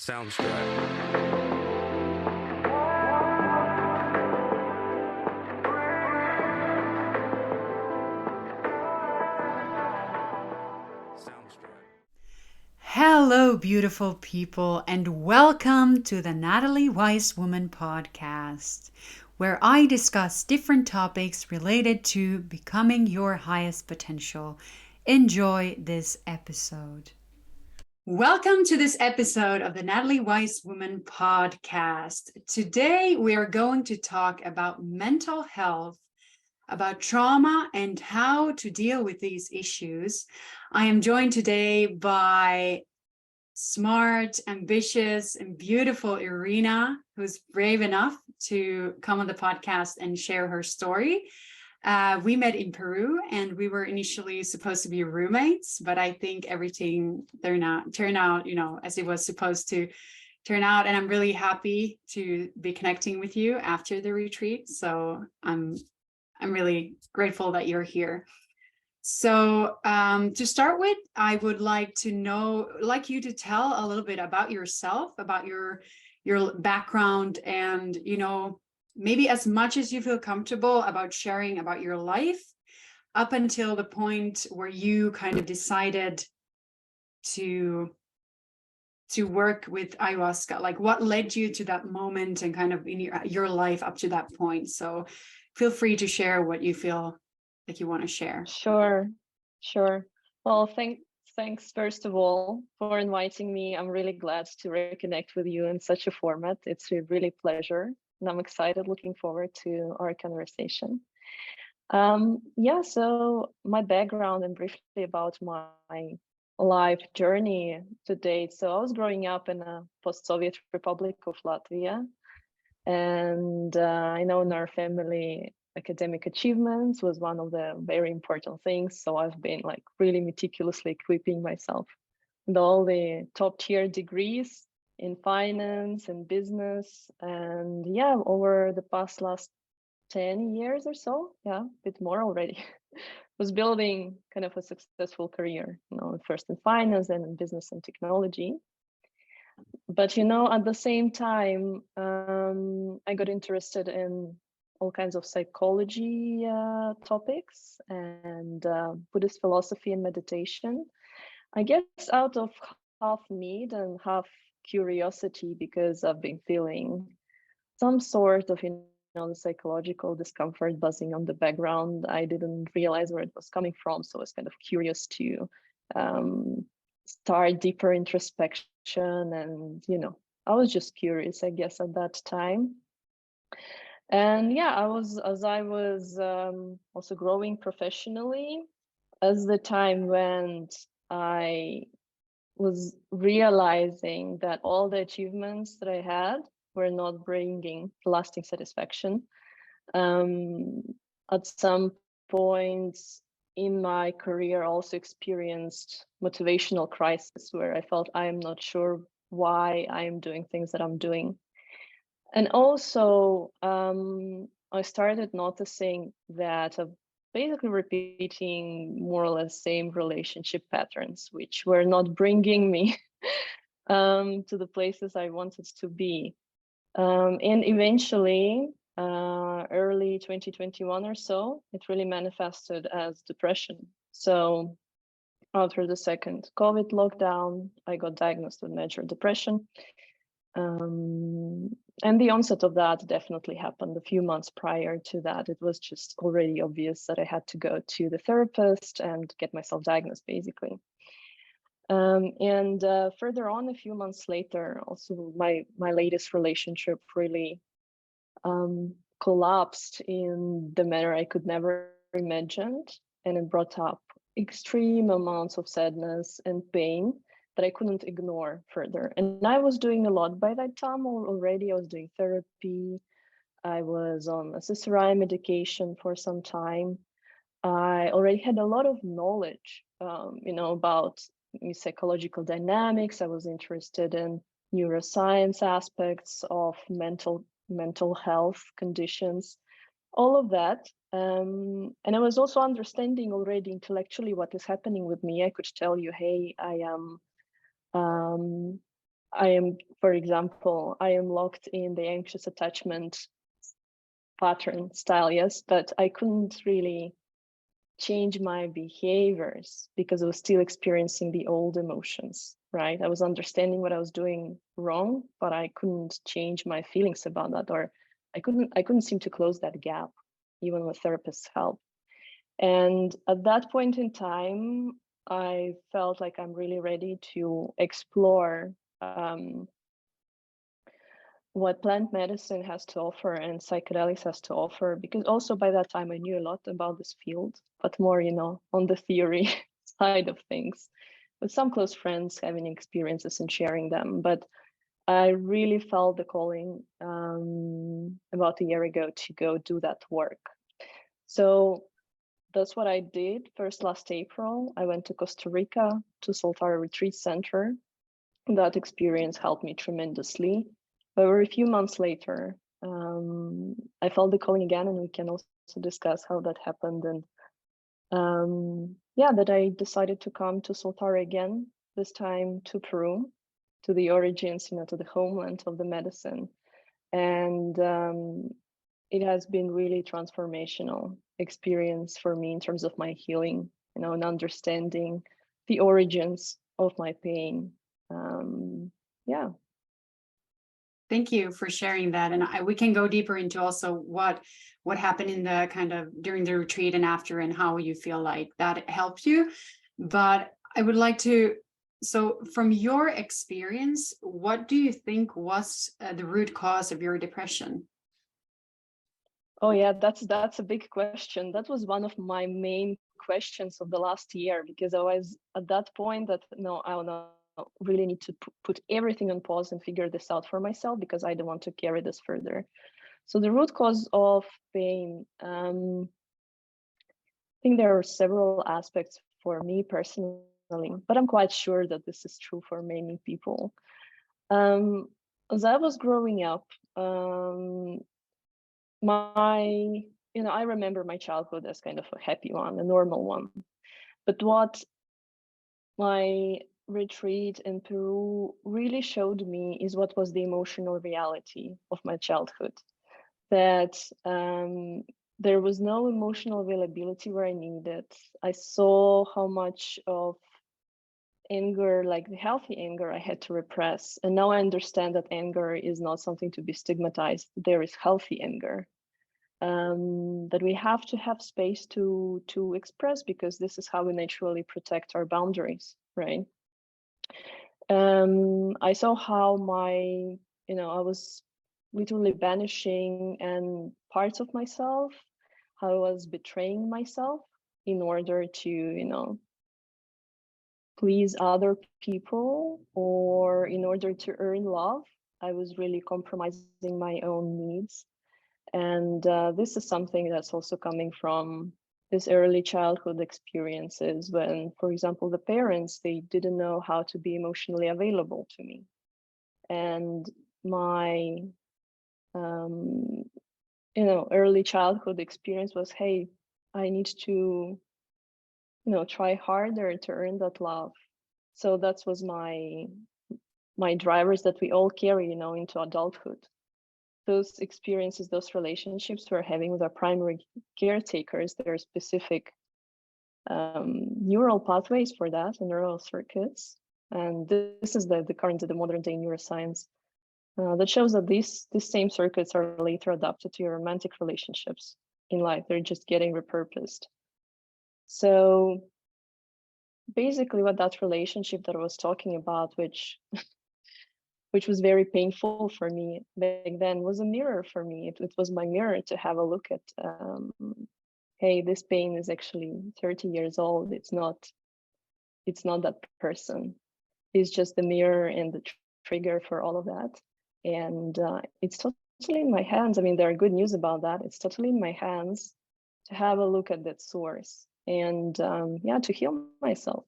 Soundstripe. Hello, beautiful people, and welcome to the Natalie Wisewoman podcast, where I discuss different topics related to becoming your highest potential. Enjoy this episode. Welcome to this episode of the Natalie Wisewoman podcast. Today, we are going to talk about mental health, about trauma, and how to deal with these issues. I am joined today by smart, ambitious, and beautiful Irina, who's brave enough to come on the podcast and share her story. We met in Peru, and we were initially supposed to be roommates, but I think everything turned out, as it was supposed to turn out. And I'm really happy to be connecting with you after the retreat. So I'm really grateful that you're here. So to start with, I would like you to tell a little bit about yourself, about your background, and maybe as much as you feel comfortable about sharing about your life up until the point where you kind of decided to work with ayahuasca. Like, what led you to that moment and kind of in your life up to that point. So feel free to share what you feel like you want to share. Sure. Well, thanks first of all for inviting me. I'm really glad to reconnect with you in such a format. It's a really pleasure, and I'm excited, looking forward to our conversation. So my background and briefly about my life journey to date. So I was growing up in a post-Soviet Republic of Latvia, and I know in our family, academic achievements was one of the very important things. So I've been like really meticulously equipping myself with all the top tier degrees in finance and business. And over the last 10 years or so, a bit more already, was building kind of a successful career, first in finance and in business and technology. But at the same time, I got interested in all kinds of psychology topics and Buddhist philosophy and meditation. I guess out of half need and half curiosity, because I've been feeling some sort of the psychological discomfort buzzing on the background. I didn't realize where it was coming from, so I was kind of curious to start deeper introspection. And I was just curious, I guess, at that time. And I was also growing professionally. As the time went, I was realizing that all the achievements that I had were not bringing lasting satisfaction. At some points in my career, I also experienced motivational crisis where I felt I am not sure why I am doing things that I'm doing. And also, I started noticing that I've basically repeating more or less same relationship patterns, which were not bringing me to the places I wanted to be. And eventually, early 2021 or so, it really manifested as depression. So after the second COVID lockdown, I got diagnosed with major depression. And the onset of that definitely happened a few months prior to that. It was just already obvious that I had to go to the therapist and get myself diagnosed, basically. And further on, a few months later, also my latest relationship really collapsed in the manner I could never imagined, and it brought up extreme amounts of sadness and pain that I couldn't ignore further. And I was doing a lot by that time already. I was doing therapy. I was on SSRI medication for some time. I already had a lot of knowledge, about psychological dynamics. I was interested in neuroscience aspects of mental health conditions, all of that. And I was also understanding already intellectually what is happening with me. I could tell you, hey, for example, I am locked in the anxious attachment pattern style, yes, but I couldn't really change my behaviors because I was still experiencing the old emotions, right? I was understanding what I was doing wrong, but I couldn't change my feelings about that, or I couldn't seem to close that gap, even with therapist's help. And at that point in time, I felt like I'm really ready to explore what plant medicine has to offer and psychedelics has to offer, because also by that time I knew a lot about this field, but more, on the theory side of things, with some close friends having experiences and sharing them. But I really felt the calling about a year ago to go do that work. So that's what I did. First, last April, I went to Costa Rica to Soltara Retreat Center. That experience helped me tremendously. However, a few months later, I felt the calling again, and we can also discuss how that happened. And that I decided to come to Soltara again, this time to Peru, to the origins, to the homeland of the medicine. And it has been really transformational experience for me in terms of my healing, and understanding the origins of my pain. Yeah. Thank you for sharing that. And we can go deeper into also what happened in the kind of during the retreat and after, and how you feel like that helped you. But I would like to, so from your experience, what do you think was the root cause of your depression? Oh yeah, that's a big question. That was one of my main questions of the last year, because I was at that point that, no, I don't know, really need to put everything on pause and figure this out for myself, because I don't want to carry this further. So the root cause of pain, I think there are several aspects for me personally, but I'm quite sure that this is true for many people. As I was growing up, I remember my childhood as kind of a happy one, a normal one. But what my retreat in Peru really showed me is what was the emotional reality of my childhood. That there was no emotional availability where I needed. I saw how much of anger, like the healthy anger, I had to repress. And now I understand that anger is not something to be stigmatized. There is healthy anger. That we have to have space to express, because this is how we naturally protect our boundaries, right? I saw how I was literally banishing and parts of myself, how I was betraying myself in order to, please other people, or in order to earn love. I was really compromising my own needs. And this is something that's also coming from this early childhood experiences when, for example, the parents, they didn't know how to be emotionally available to me. And my, early childhood experience was, hey, I need to, try harder to earn that love. So that was my drivers that we all carry, into adulthood. Those experiences, those relationships we're having with our primary caretakers, there are specific neural pathways for that, and neural circuits. And this is the current of the modern day neuroscience that shows that these same circuits are later adapted to your romantic relationships in life. They're just getting repurposed. So basically what that relationship that I was talking about, which was very painful for me back then, was a mirror for me. It was my mirror to have a look at, hey, this pain is actually 30 years old. It's not that person. It's just the mirror and the trigger for all of that. And it's totally in my hands. I mean, there are good news about that. It's totally in my hands to have a look at that source and to heal myself.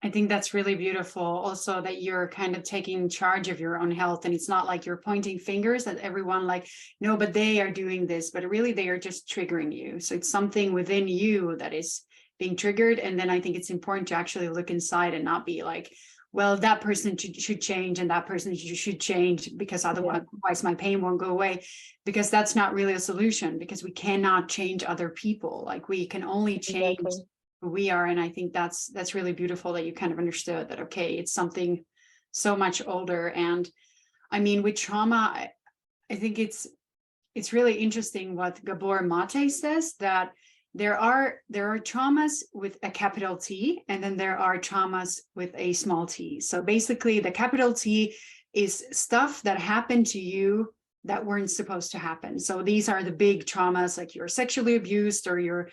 I think that's really beautiful also, that you're kind of taking charge of your own health, and it's not like you're pointing fingers at everyone like, no, but they are doing this, but really they are just triggering you. So it's something within you that is being triggered. And then I think it's important to actually look inside and not be like, well, that person should change and that person should change because otherwise my pain won't go away, because that's not really a solution, because we cannot change other people. Like, we can only change who we are. And I think that's really beautiful that you kind of understood that, okay, it's something so much older. And I mean, with trauma, I think it's really interesting what Gabor Mate says, that there are traumas with a capital T, and then there are traumas with a small t. So basically, the capital T is stuff that happened to you that weren't supposed to happen. So these are the big traumas, like you're sexually abused, or you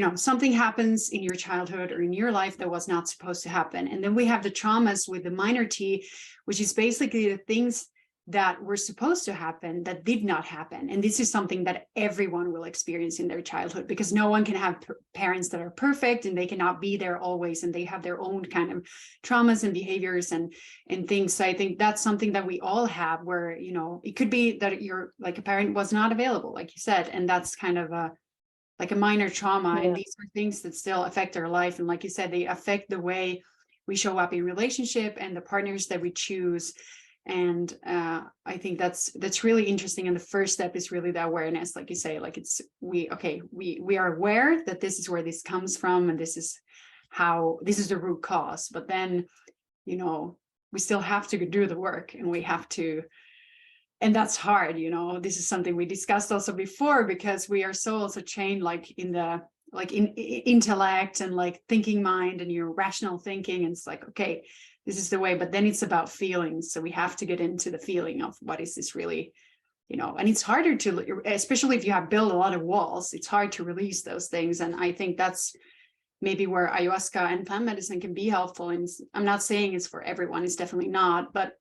know, something happens in your childhood or in your life that was not supposed to happen. And then we have the traumas with the minor t, which is basically the things that were supposed to happen that did not happen. And this is something that everyone will experience in their childhood, because no one can have parents that are perfect, and they cannot be there always, and they have their own kind of traumas and behaviors and things. So I think that's something that we all have, where, you know, it could be that you're like, a parent was not available, like you said, and that's kind of a minor trauma. And these are things that still affect our life, and like you said, they affect the way we show up in relationship and the partners that we choose. And I think that's really interesting. And the first step is really the awareness, like you say, like we are aware that this is where this comes from, and this is the root cause. But then, you know, we still have to do the work, and we have to, and that's hard, you know. This is something we discussed also before, because we are so also trained like in intellect and like thinking mind and your rational thinking, and it's like, okay, this is the way, but then it's about feelings. So we have to get into the feeling of what is this really, you know. And it's harder to, especially if you have built a lot of walls, it's hard to release those things. And I think that's maybe where ayahuasca and plant medicine can be helpful. And I'm not saying it's for everyone, it's definitely not, but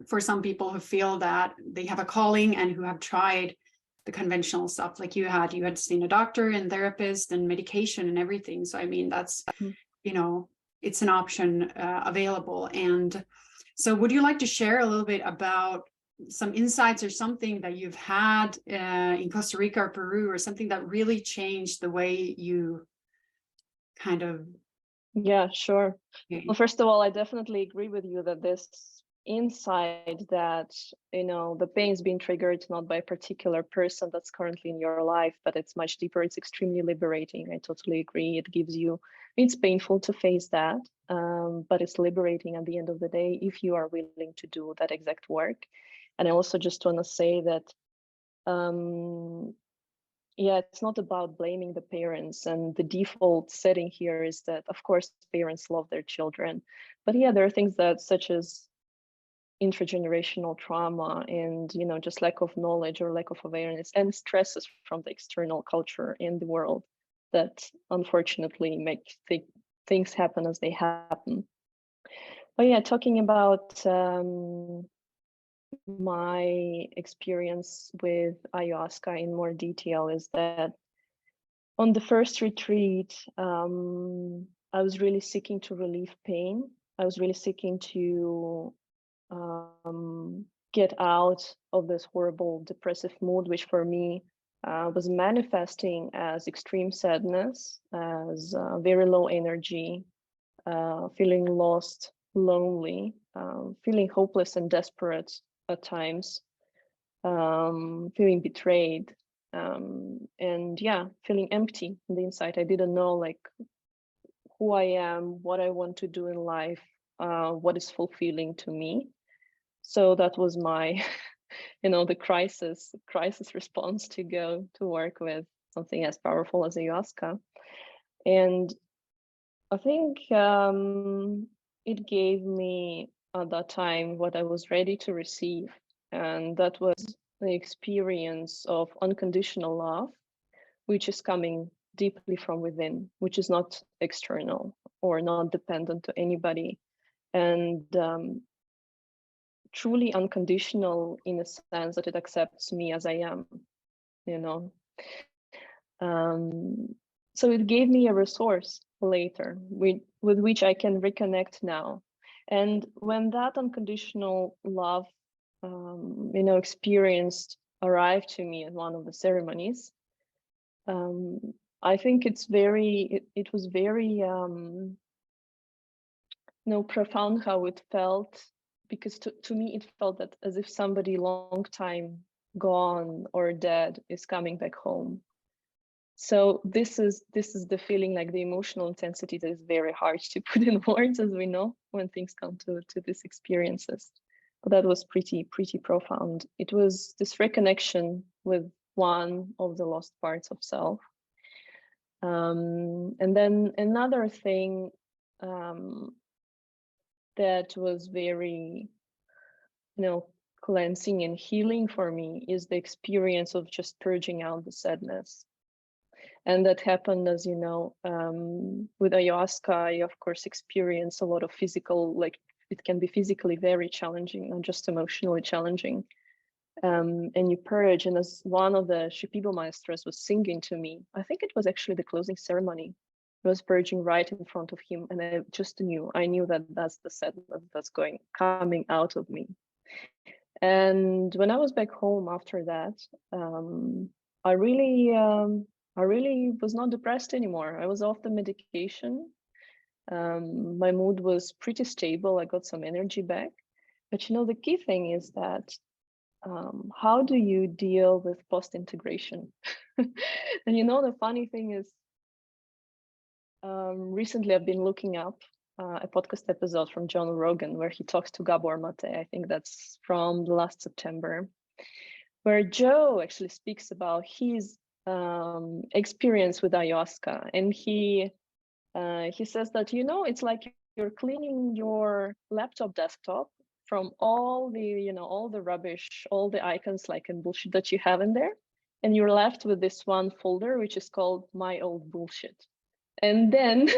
for some people who feel that they have a calling and who have tried the conventional stuff, like you had seen a doctor and therapist and medication and everything. So I mean, that's, you know, it's an option available. And so would you like to share a little bit about some insights or something that you've had in Costa Rica or Peru, or something that really changed the way you kind of... Yeah, sure. Well, first of all, I definitely agree with you that this insight that, you know, the pain is being triggered not by a particular person that's currently in your life, but it's much deeper. It's extremely liberating. I totally agree. It gives you, it's painful to face that, but it's liberating at the end of the day if you are willing to do that exact work. And I also just want to say that yeah, it's not about blaming the parents, and the default setting here is that, of course, parents love their children, but yeah, there are things that, such as intergenerational trauma and, you know, just lack of knowledge or lack of awareness and stresses from the external culture in the world that unfortunately make things happen as they happen. But yeah, talking about my experience with ayahuasca in more detail is that on the first retreat, I was really seeking to relieve pain. I was really seeking to get out of this horrible depressive mood, which for me was manifesting as extreme sadness, as very low energy, feeling lost, lonely, feeling hopeless and desperate at times, feeling betrayed, and yeah, feeling empty on the inside. I didn't know like who I am, what I want to do in life, what is fulfilling to me. So that was my, you know, the crisis response to go to work with something as powerful as ayahuasca. And I think it gave me at that time what I was ready to receive. And that was the experience of unconditional love, which is coming deeply from within, which is not external or not dependent to anybody. And truly unconditional in a sense that it accepts me as I am, you know. So it gave me a resource later with which I can reconnect now. And when that unconditional love, you know, experienced arrived to me at one of the ceremonies, I think it was very profound how it felt, because to me it felt that as if somebody long time gone or dead is coming back home. So this is the feeling, like the emotional intensity, that is very hard to put in words, as we know, when things come to these experiences. But that was pretty profound. It was this reconnection with one of the lost parts of self. And then another thing that was very, cleansing and healing for me is the experience of just purging out the sadness. And that happened, as you know, with ayahuasca. I, of course, experience a lot of physical, like it can be physically very challenging, not just emotionally challenging. And you purge. And as one of the Shipibo maestros was singing to me, I think it was actually the closing ceremony, I was purging right in front of him. And I just I knew that that's the sadness that's coming out of me. And when I was back home after that, I really was not depressed anymore. I was off the medication. My mood was pretty stable. I got some energy back. But the key thing is that how do you deal with post-integration? And the funny thing is, recently I've been looking up a podcast episode from John Rogan where he talks to Gabor Mate. I think that's from last September, where Joe actually speaks about his experience with ayahuasca. And he says that, it's like you're cleaning your laptop desktop from all the, all the rubbish, all the icons and bullshit that you have in there. And you're left with this one folder, which is called My Old Bullshit. And then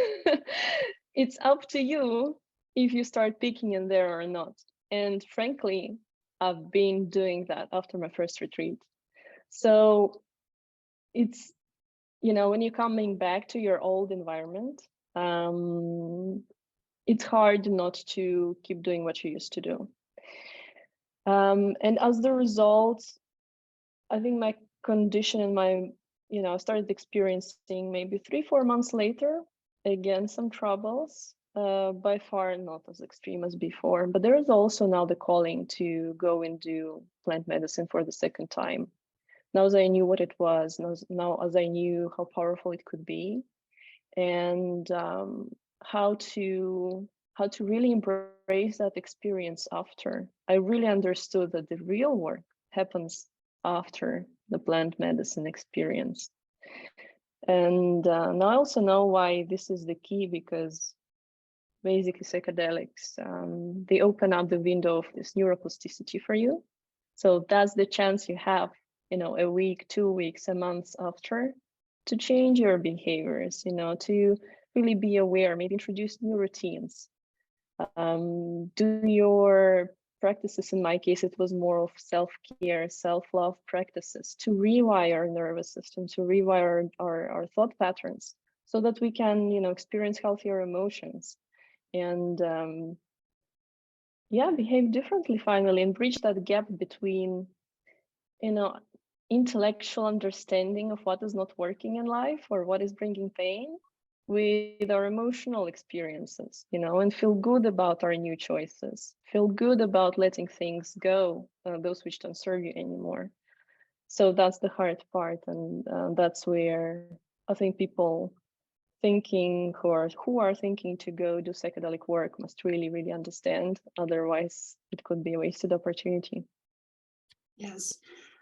it's up to you if you start picking in there or not. And frankly, I've been doing that after my first retreat. So it's, when you're coming back to your old environment, it's hard not to keep doing what you used to do. And as the result, I think my condition and my, I started experiencing maybe 3-4 months later, again, some troubles, by far not as extreme as before. But there is also now the calling to go and do plant medicine for the second time. Now as I knew what it was, now as I knew how powerful it could be, and how to really embrace that experience after. I really understood that the real work happens after the plant medicine experience. And now I also know why this is the key, because basically psychedelics, they open up the window of this neuroplasticity for you. So that's the chance you have, a week, 2 weeks, a month after, to change your behaviors, to really be aware, maybe introduce new routines, do your practices. In my case, it was more of self-care, self-love practices to rewire our nervous system, to rewire our thought patterns, so that we can, experience healthier emotions and behave differently finally, and bridge that gap between, intellectual understanding of what is not working in life or what is bringing pain with our emotional experiences, and feel good about our new choices, feel good about letting things go, those which don't serve you anymore. So that's the hard part. And that's where I think people who are thinking to go do psychedelic work must really understand. Otherwise, it could be a wasted opportunity. Yes.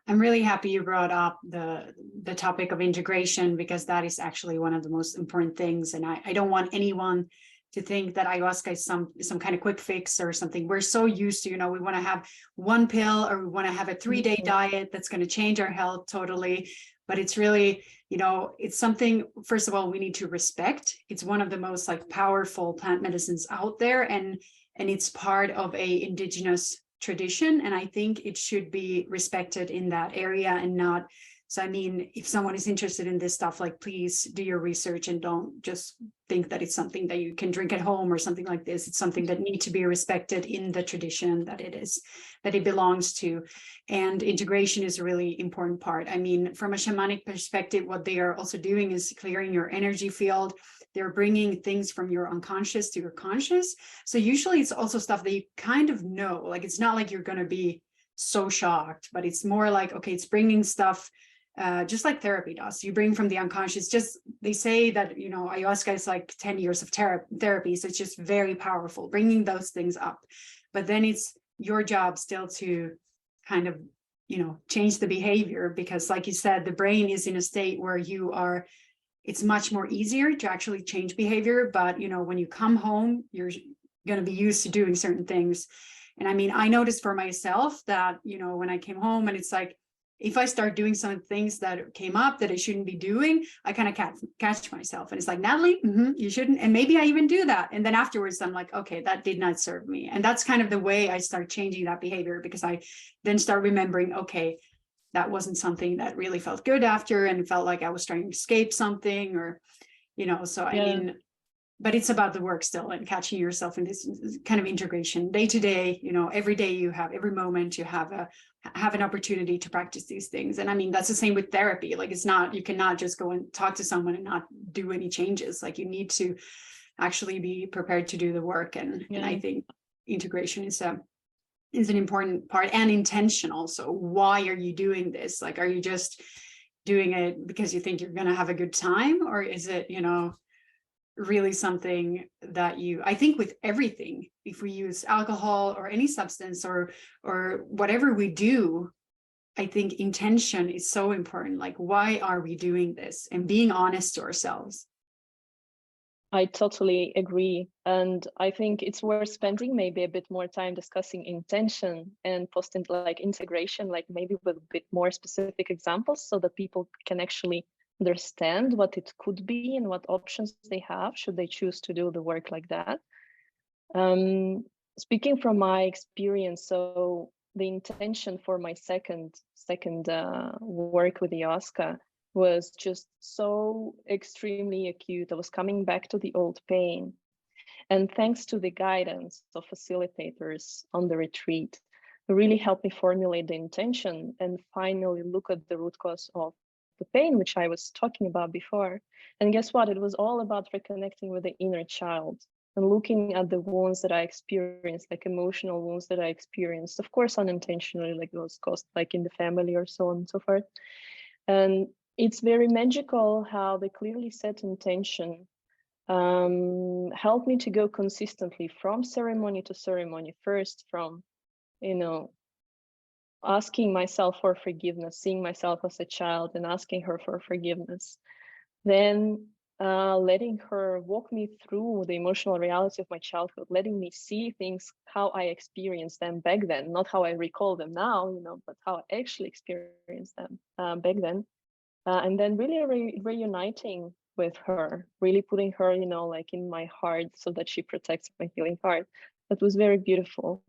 I'm really happy you brought up the topic of integration, because that is actually one of the most important things. And I don't want anyone to think that ayahuasca is some kind of quick fix or something. We're so used to, we want to have one pill, or we want to have a 3-day diet that's going to change our health totally. But it's really, it's something, first of all, we need to respect. It's one of the most powerful plant medicines out there. And it's part of a indigenous tradition, and I think it should be respected in that area, and not. So I mean, if someone is interested in this stuff, please do your research and don't just think that it's something that you can drink at home or something like this. It's something that needs to be respected in the tradition that it belongs to. And integration is a really important part. I mean, from a shamanic perspective, what they are also doing is clearing your energy field. they're bringing things from your unconscious to your conscious. So usually it's also stuff that you kind of know, like it's not like you're going to be so shocked, but it's more like, okay, it's bringing stuff just like therapy does. You bring from the unconscious. Just they say that, you know, ayahuasca is like 10 years of therapy, so it's just very powerful, bringing those things up. But then it's your job still to kind of, you know, change the behavior, because like you said, the brain is in a state where you are, it's much more easier to actually change behavior. But, you know, when you come home, you're going to be used to doing certain things. And I mean, I noticed for myself that, you know, when I came home and it's like, if I start doing some things that came up that I shouldn't be doing, I kind of catch myself. And it's like, Natalie, you shouldn't. And maybe I even do that. And then afterwards, I'm like, okay, that did not serve me. And that's kind of the way I start changing that behavior, because I then start remembering, okay, that wasn't something that really felt good after, and felt like I was trying to escape something, or, you know, so I mean, but it's about the work still, and catching yourself in this kind of integration day to day. You know, every day you have, every moment you have an opportunity to practice these things. And I mean, that's the same with therapy. Like, it's not, you cannot just go and talk to someone and not do any changes. Like, you need to actually be prepared to do the work. And I think integration is an important part, and intention also. Why are you doing this? Like, are you just doing it because you think you're going to have a good time, or is it, you know, really something that you, I think with everything, if we use alcohol or any substance or whatever we do, I think intention is so important. Like, why are we doing this, and being honest to ourselves. I totally agree. And I think it's worth spending maybe a bit more time discussing intention and post integration, like maybe with a bit more specific examples, so that people can actually understand what it could be and what options they have should they choose to do the work like that. Speaking from my experience, so the intention for my second work with ayahuasca was just so extremely acute. I was coming back to the old pain. And thanks to the guidance of facilitators on the retreat, it really helped me formulate the intention and finally look at the root cause of the pain, which I was talking about before. And guess what? It was all about reconnecting with the inner child and looking at the wounds that I experienced, like emotional wounds that I experienced, of course, unintentionally, like those caused like in the family or so on and so forth. And it's very magical how the clearly set intention helped me to go consistently from ceremony to ceremony. First, from, you know, asking myself for forgiveness, seeing myself as a child and asking her for forgiveness. Then letting her walk me through the emotional reality of my childhood, letting me see things how I experienced them back then, not how I recall them now, you know, but how I actually experienced them back then. And then really reuniting with her, really putting her, you know, like in my heart so that she protects my healing heart. That was very beautiful.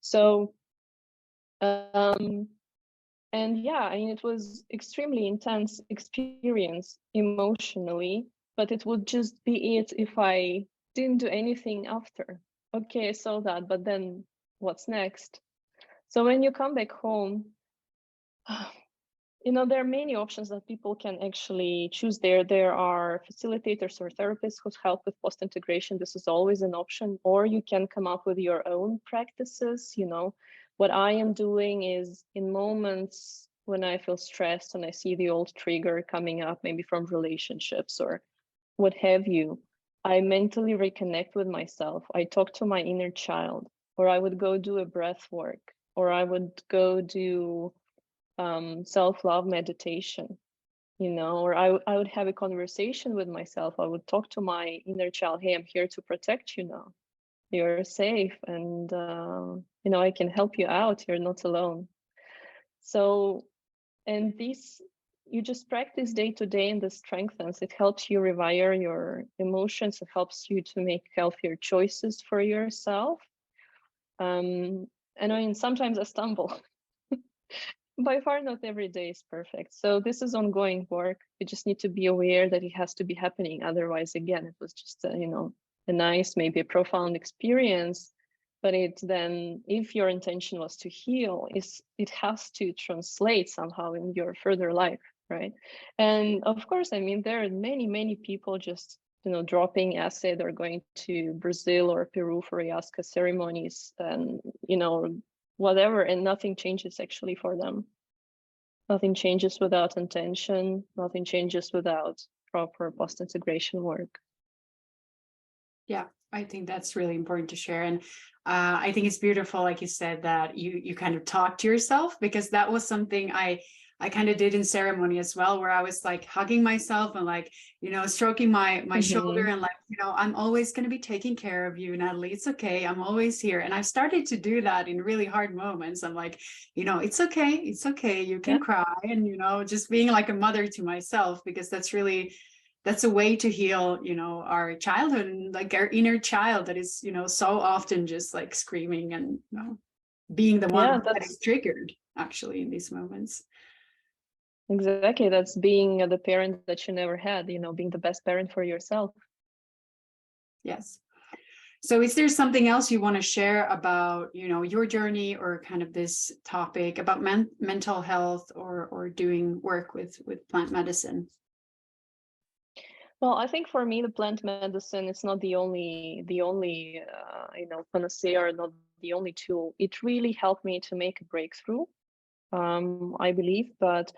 So, and yeah, I mean, it was extremely intense experience emotionally, but it would just be it if I didn't do anything after. Okay, I saw that, but then what's next? So when you come back home, you know, there are many options that people can actually choose there. There are facilitators or therapists who help with post-integration. This is always an option, or you can come up with your own practices. You know, what I am doing is in moments when I feel stressed and I see the old trigger coming up, maybe from relationships or what have you, I mentally reconnect with myself. I talk to my inner child, or I would go do a breath work, or I would go do self-love meditation, you know, or I would have a conversation with myself. I would talk to my inner child. Hey, I'm here to protect you now. You're safe, and you know, I can help you out. You're not alone. So, and this, you just practice day to day, and this strengthens. It helps you rewire your emotions. It helps you to make healthier choices for yourself. And I mean, sometimes I stumble. By far, not every day is perfect. So this is ongoing work. You just need to be aware that it has to be happening. Otherwise, again, it was just you know, a nice, maybe a profound experience. But it then, if your intention was to heal, it has to translate somehow in your further life, right? And of course, I mean, there are many people just dropping acid or going to Brazil or Peru for ayahuasca ceremonies and, whatever, and nothing changes actually for them. Nothing changes without intention, nothing changes without proper post-integration work. Yeah, I think that's really important to share. And I think it's beautiful, like you said, that you kind of talk to yourself, because that was something I kind of did in ceremony as well, where I was like hugging myself and like, stroking my shoulder and like, I'm always going to be taking care of you, Natalie. It's okay. I'm always here. And I've started to do that in really hard moments. I'm like, it's okay. It's okay. You can cry. And, just being like a mother to myself, because that's a way to heal, our childhood and like our inner child that is, so often just like screaming and, being the one that is triggered actually in these moments. Exactly. That's being the parent that you never had, being the best parent for yourself. Yes. So is there something else you want to share about, your journey or kind of this topic about mental health or doing work with plant medicine? Well, I think for me, the plant medicine is not the only panacea, or not the only tool. It really helped me to make a breakthrough, I believe. But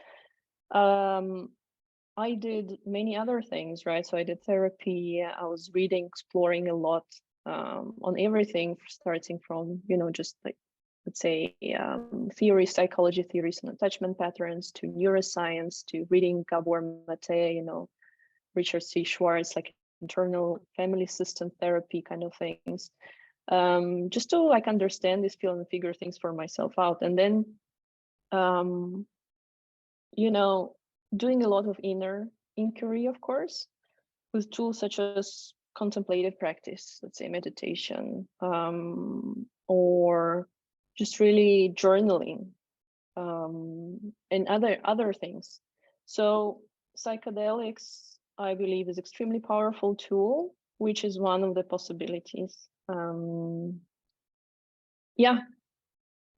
I did many other things, right? So I did therapy. I was reading, exploring a lot on everything, starting from, just like, let's say, psychology theories and attachment patterns, to neuroscience, to reading Gabor Mate, Richard C. Schwartz, like internal family system therapy kind of things, just to like understand this, feel and figure things for myself out. And then, doing a lot of inner inquiry, of course, with tools such as contemplative practice, let's say meditation, or just really journaling, and other things. So psychedelics, I believe, is extremely powerful tool, which is one of the possibilities.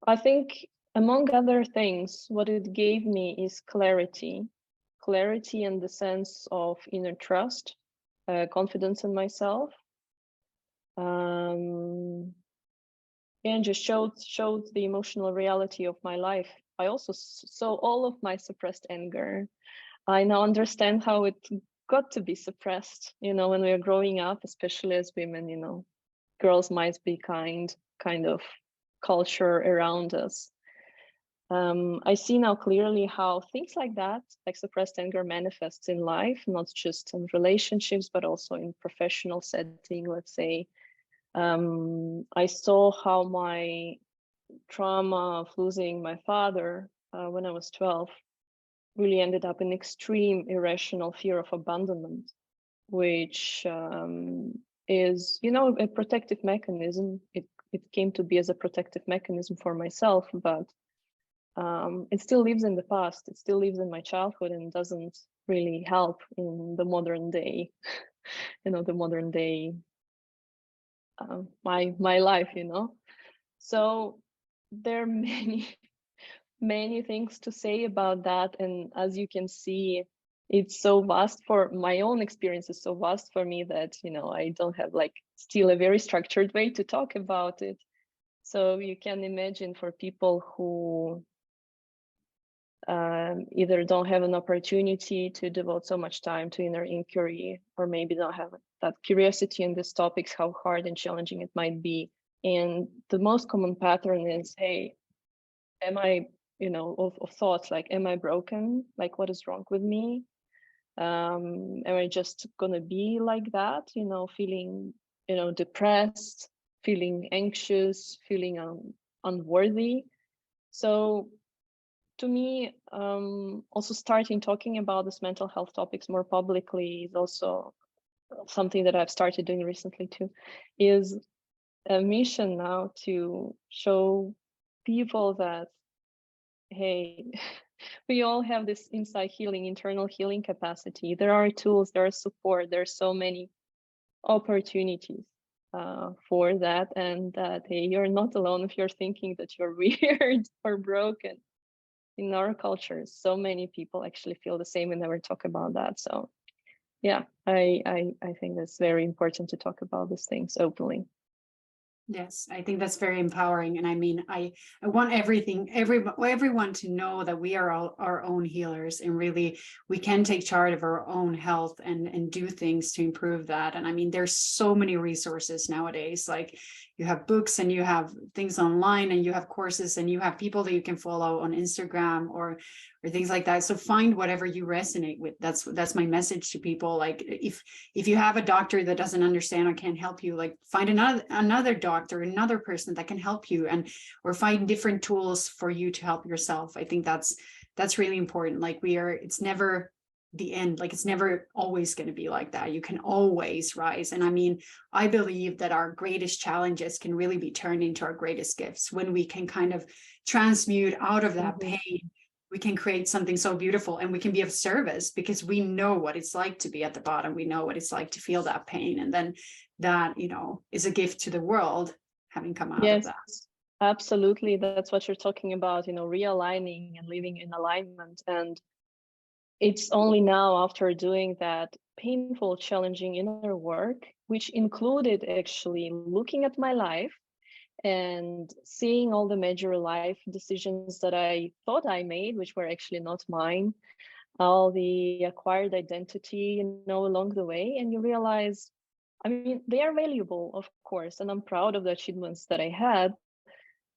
I think among other things, what it gave me is clarity in the sense of inner trust, confidence in myself, and just showed the emotional reality of my life. I also saw all of my suppressed anger. I now understand how it got to be suppressed, when we are growing up, especially as women, girls might be kind of culture around us. I see now clearly how things like that, like suppressed anger, manifests in life, not just in relationships, but also in professional setting, let's say. I saw how my trauma of losing my father when I was 12 really ended up in extreme irrational fear of abandonment, which is, a protective mechanism. It came to be as a protective mechanism for myself, but it still lives in the past. It still lives in my childhood and doesn't really help in the modern day, my life, So there are many things to say about that. And as you can see, it's so vast. For my own experience is so vast for me that, I don't have like still a very structured way to talk about it. So you can imagine for people who either don't have an opportunity to devote so much time to inner inquiry, or maybe don't have that curiosity in these topics, how hard and challenging it might be. And the most common pattern is, hey, am I, of thoughts like, am I broken? Like, what is wrong with me? Am I just gonna be like that, feeling, depressed, feeling anxious, feeling unworthy? So to me, also starting talking about this mental health topics more publicly is also something that I've started doing recently too, is a mission now to show people that, hey, we all have this inside healing, internal healing capacity. There are tools, there are support, there are so many opportunities for that, and that, hey, you're not alone if you're thinking that you're weird or broken. In our culture, so many people actually feel the same and never talk about that. So Yeah, I think that's very important to talk about these things openly. Yes, I think that's very empowering. And I mean, I want everyone to know that we are all our own healers, and really we can take charge of our own health and do things to improve that. And I mean, there's so many resources nowadays. Like you have books and you have things online and you have courses and you have people that you can follow on Instagram or things like that. So find whatever you resonate with. That's my message to people. Like if you have a doctor that doesn't understand or can't help you, like find another doctor, another person that can help you, and or find different tools for you to help yourself. I think that's really important. Like it's never the end. Like it's never always going to be like that. You can always rise. And I mean, I believe that our greatest challenges can really be turned into our greatest gifts when we can kind of transmute out of that pain. We can create something so beautiful, and we can be of service because we know what it's like to be at the bottom. We know what it's like to feel that pain. And then that, is a gift to the world, having come out of Yes, that. absolutely. That's what you're talking about, realigning and living in alignment. And it's only now, after doing that painful, challenging inner work, which included actually looking at my life and seeing all the major life decisions that I thought I made, which were actually not mine, all the acquired identity, along the way. And you realize, I mean, they are valuable, of course, and I'm proud of the achievements that I had.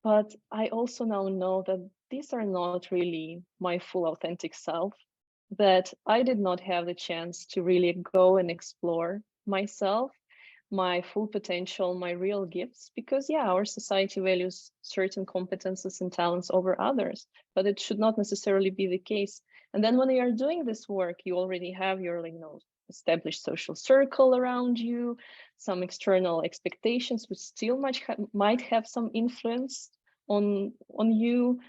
But I also now know that these are not really my full authentic self, that I did not have the chance to really go and explore myself, my full potential, my real gifts, because yeah, our society values certain competences and talents over others, but it should not necessarily be the case. And then when you are doing this work, you already have your established social circle around you, some external expectations which still might have some influence on you.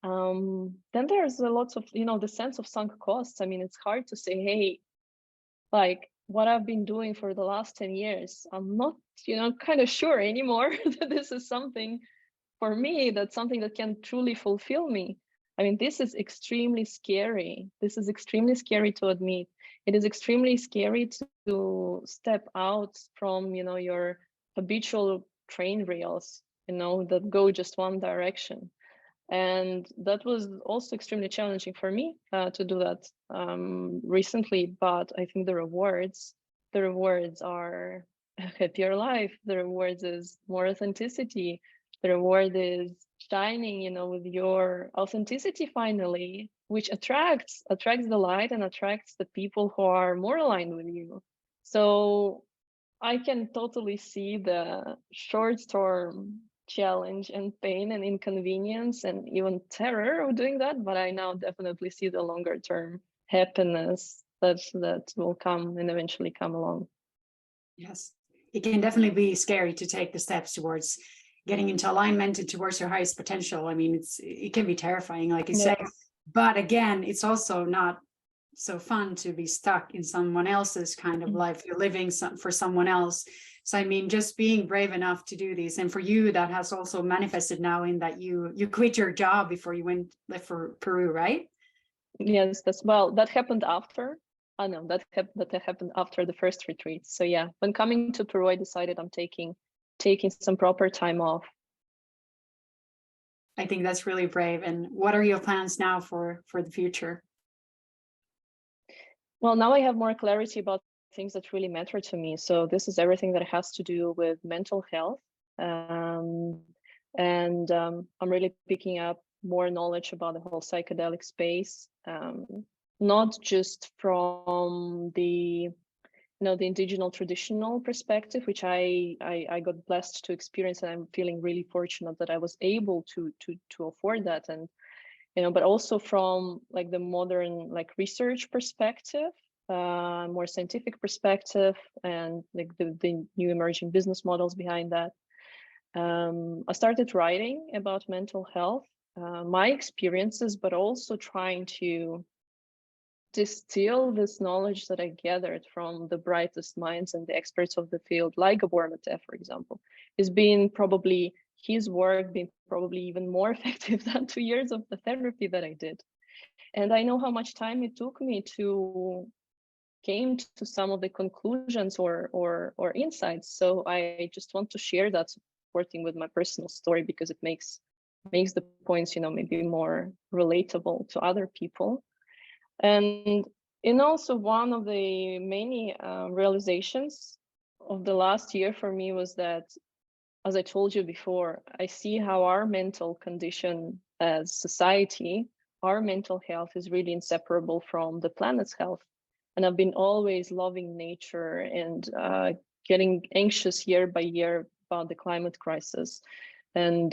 Then there's a lot of the sense of sunk costs. I mean, it's hard to say, hey, like what I've been doing for the last 10 years, I'm not kind of sure anymore that this is something for me, that's something that can truly fulfill me. I mean, this is extremely scary. This is extremely scary to admit. It is extremely scary to step out from your habitual train rails, that go just one direction. And that was also extremely challenging for me to do that recently. But I think the rewards are a happier life. The rewards is more authenticity. The reward is shining, with your authenticity finally, which attracts the light and attracts the people who are more aligned with you. So I can totally see the short-term challenge and pain and inconvenience and even terror of doing that, but I now definitely see the longer-term happiness that will come and eventually come along. Yes, it can definitely be scary to take the steps towards getting into alignment and towards your highest potential. I mean, it can be terrifying, like you say, but again, it's also not so fun to be stuck in someone else's kind of life. You're living for someone else. So I mean, just being brave enough to do these, and for you, that has also manifested now in that you quit your job before you left for Peru, right? Yes, that happened after. I know that happened after the first retreat. So yeah, when coming to Peru, I decided I'm taking some proper time off. I think that's really brave. And what are your plans now for the future? Well, now I have more clarity about things that really matter to me. So this is everything that has to do with mental health. And I'm really picking up more knowledge about the whole psychedelic space, not just from the the indigenous traditional perspective, which I got blessed to experience, and I'm feeling really fortunate that I was able to afford that, and but also from like the modern research perspective, more scientific perspective, and like the new emerging business models behind that. I started writing about mental health, my experiences, but also trying to distill this knowledge that I gathered from the brightest minds and the experts of the field, like Gabor Mate, for example. His work being probably even more effective than 2 years of the therapy that I did. And I know how much time it took me to came to some of the conclusions or insights. So I just want to share that, supporting with my personal story, because it makes the points, maybe more relatable to other people. And also one of the many realizations of the last year for me was that, as I told you before, I see how our mental condition as society, our mental health is really inseparable from the planet's health. And I've been always loving nature and getting anxious year by year about the climate crisis. And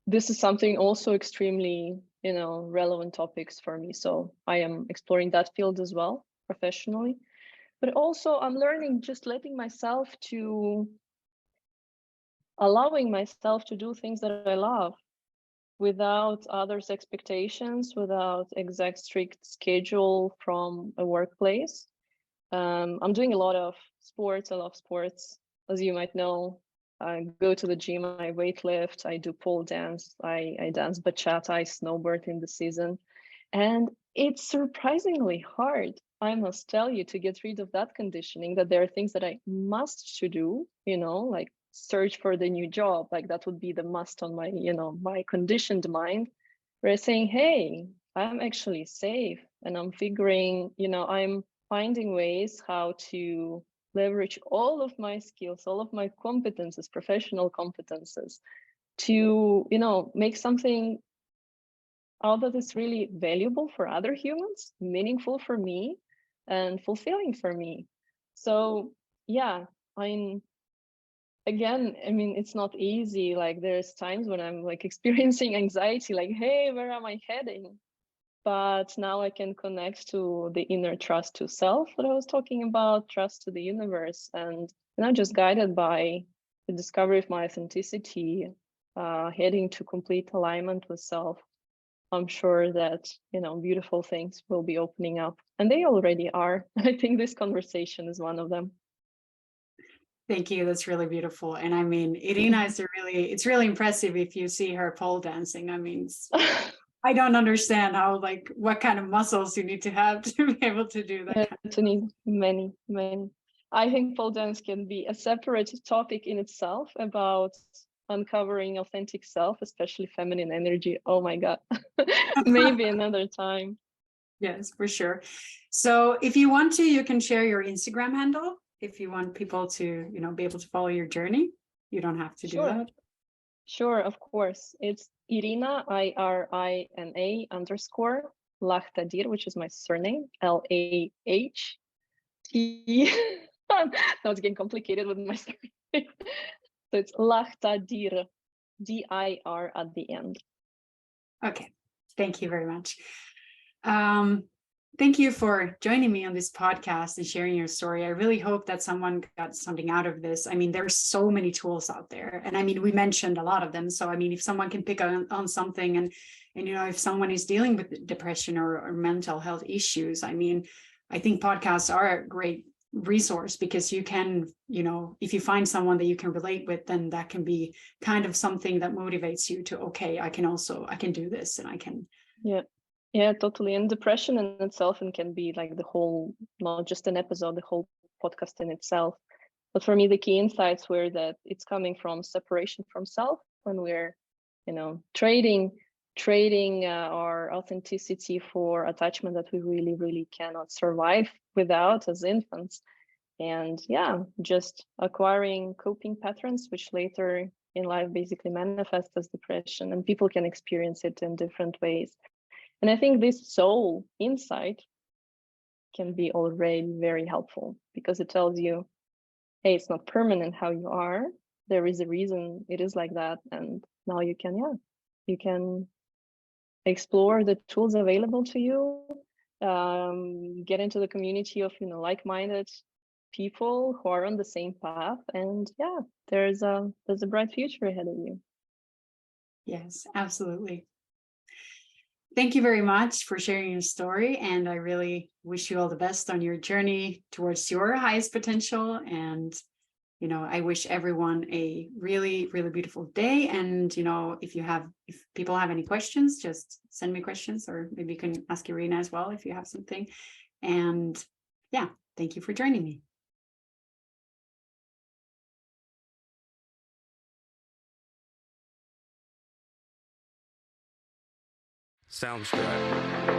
this is something also extremely, relevant topics for me. So I am exploring that field as well professionally. But also I'm learning, just allowing myself to do things that I love without others' expectations, without exact strict schedule from a workplace. I'm doing a lot of sports. I love sports, as you might know. I go to the gym, I weightlift, I do pole dance, I dance bachata, I snowboard in the season. And it's surprisingly hard, I must tell you, to get rid of that conditioning that there are things that I must to do, like search for the new job. Like that would be the must on my, my conditioned mind. Where saying, hey, I'm actually safe and I'm figuring, I'm finding ways how to leverage all of my skills, all of my competences, professional competences, to, make something out that is really valuable for other humans, meaningful for me, and fulfilling for me. So yeah, I'm again, I mean, it's not easy. Like there's times when I'm like experiencing anxiety, like, hey, where am I heading? But now I can connect to the inner trust to self that I was talking about, trust to the universe, and I'm just guided by the discovery of my authenticity, heading to complete alignment with self. I'm sure that, beautiful things will be opening up, and they already are. I think this conversation is one of them. Thank you. That's really beautiful. And I mean, Irina is it's really impressive if you see her pole dancing. I mean, I don't understand how, like, what kind of muscles you need to have to be able to do that. To need many, many. I think pole dance can be a separate topic in itself about uncovering authentic self, especially feminine energy. Oh my God. Maybe another time. Yes, for sure. So if you want to, you can share your Instagram handle if you want people to, be able to follow your journey. You don't have to do that. Sure, of course. It's Irina, IRINA _ Lahtadir, which is my surname, LAHT. Now it's getting complicated with my surname. So it's Lahtadir, DIR at the end. Okay, thank you very much. Thank you for joining me on this podcast and sharing your story. I really hope that someone got something out of this. I mean, there's so many tools out there. And I mean, we mentioned a lot of them. So, I mean, if someone can pick on something and if someone is dealing with depression or mental health issues, I mean, I think podcasts are a great resource because you can, if you find someone that you can relate with, then that can be kind of something that motivates you to, okay, I can do this and I can. Yeah, totally. And depression in itself and can be like the whole, not just an episode, the whole podcast in itself. But for me, the key insights were that it's coming from separation from self when we're, trading our authenticity for attachment that we really, really cannot survive without as infants. And yeah, just acquiring coping patterns, which later in life basically manifest as depression, and people can experience it in different ways. And I think this soul insight can be already very helpful because it tells you, hey, it's not permanent how you are. There is a reason it is like that. And now you can explore the tools available to you, get into the community of, like-minded people who are on the same path. And yeah, there's a bright future ahead of you. Yes, absolutely. Thank you very much for sharing your story. And I really wish you all the best on your journey towards your highest potential. And, I wish everyone a really, really beautiful day. And, if people have any questions, just send me questions, or maybe you can ask Irina as well if you have something. And yeah, thank you for joining me. Sounds good.